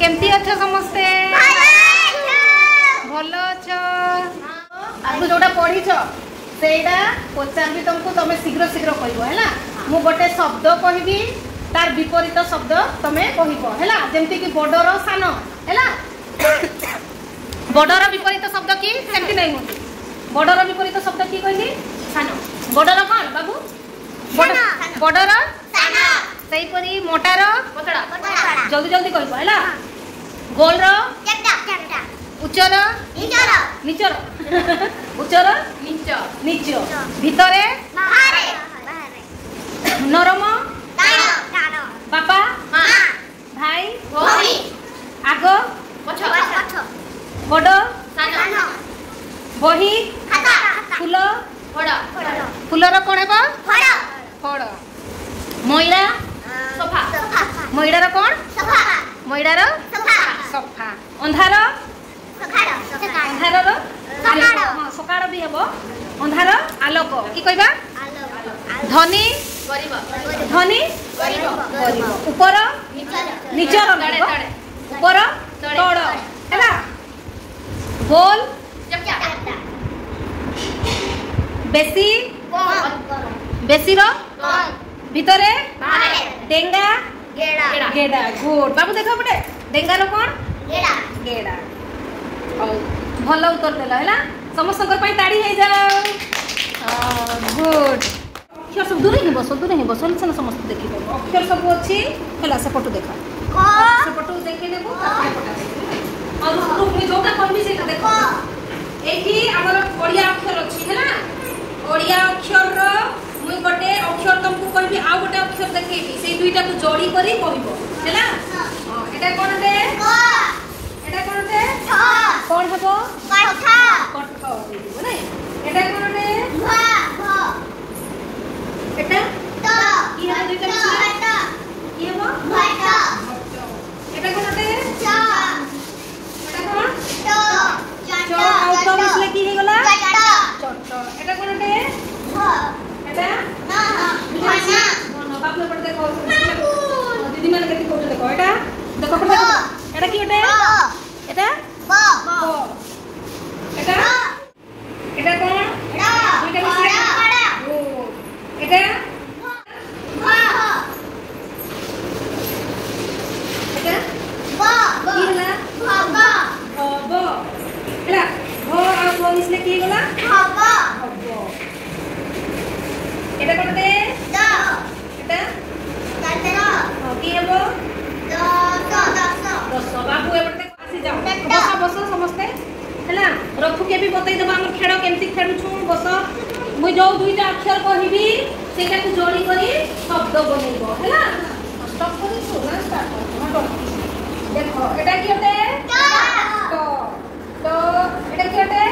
केमती अच्छो समस्ते भल अच्छो आगु जोटा पढ़ीछ सेटा पचारि तुमको तुम शीघ्र शीघ्र कहबो हैला मु गोटे शब्द कहबी तार विपरीत शब्द तुमे कहबो हैला जेमति कि बडर सान हैला बडर विपरीत शब्द की सेमति नै होती बडर विपरीत शब्द की कहली सान बडर कोन बाबू बडर सान सही परी मोटार पतड़ा जल्दी जल्दी कहबो हैला गोल रो उच्चर नीचर उच्चर नीच भितरे नरम बापा भाई आग बड़ बही फूल फूलर कौन है फड़ मैला मैलार कौन मैलार सफा अंधार अंधार सकाळ भी हेबो अंधार आलोक की कहबा धनी धनी ऊपर नीचर ऊपर तळ हैला गोल बेसी बेसी रो भितरे डेंगा गेडा गुड बाबू देखो पटे डेंगा रो कोन गेडा भल उत्तर देला हैला समस्त पर ताड़ी हो जाओ गुड अक्षर सब दूर ही बस ना समस्त देखि अक्षर सब अच्छी हैला से फोटो देखा से फोटो देखि लेबो और ग्रुप में जोटा कहबी सेटा देखो एठी हमर ओडिया अक्षर अछि हैला ओडिया अक्षर रो मुई गोटे अक्षर तुमको कहबी आ गोटे अक्षर देखैबी से दुईटा को जोड़ी करी कहबो हैला एटा कोन दे एटा कोन दे कौन हबो कठा कठा नै एटा कोन दे एटा तो की है दुईटा मिला की हबो भाटा एटा कोन दे चा एटा कोन तो चो आउट ऑफ इसले की हे गला चट एटा कोन दे एटा ना ना बाप ने पढ़ देखो दीदी माने केती फोटो देखो एटा देखो पढ़ एटा की होटे एटा ब एटा एटा कोन दुईटा मिला ओ एटा एटा ब की होला ब एला ब आ ब मिसले की होला ब एटा कोन दे द एटा दादरा की हेबो दस बाबू एबते आसी जाओ बस समस्ते हैला रखु के भी बतई देबा हम खेड़ केमती खेडु छु बस मुई जो दुईटा अक्षर कहबी सेटा को जोड़ी करी शब्द बनेबो हैला स्टॉप करी छु ना स्टार्ट देखो एटा की होते तो एटा की होते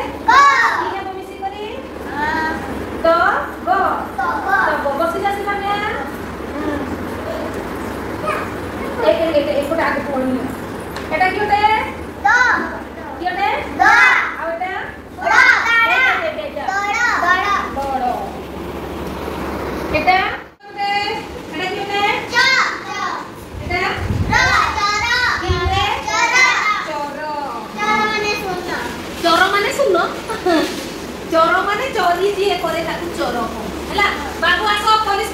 की है मिसी करी तो गो बस जा से ना एक फुट आगे पड़नी एटा की होते तो की होते द आ एटा बड़ा बड़ा बड़ा एटा होते एटा की होते च एटा र की होते चोर माने सुनो चोर माने चोरी जी करे ताकू चोर हैला बाबू आसो पुलिस